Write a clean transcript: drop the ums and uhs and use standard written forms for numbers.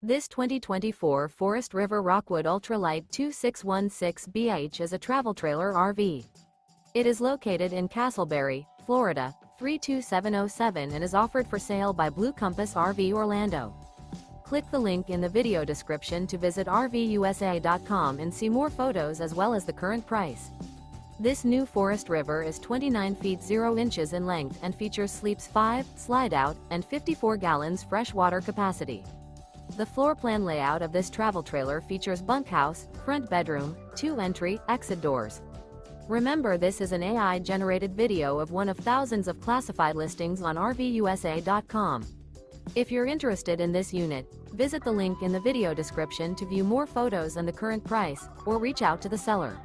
This 2024 Forest River Rockwood Ultralight 2616BH is a travel trailer RV. It is located in Casselberry, Florida, 32707 and is offered for sale by Blue Compass RV Orlando. Click the link in the video description to visit RVUSA.com and see more photos as well as the current price. This new Forest River is 29 feet 0 inches in length and features sleeps 5, Slideout, and 54 gallons fresh water capacity. The floor plan layout of this travel trailer features bunkhouse, front bedroom, 2 entry, exit doors. Remember, this is an AI-generated video of one of thousands of classified listings on RVUSA.com. If you're interested in this unit, visit the link in the video description to view more photos and the current price, or reach out to the seller.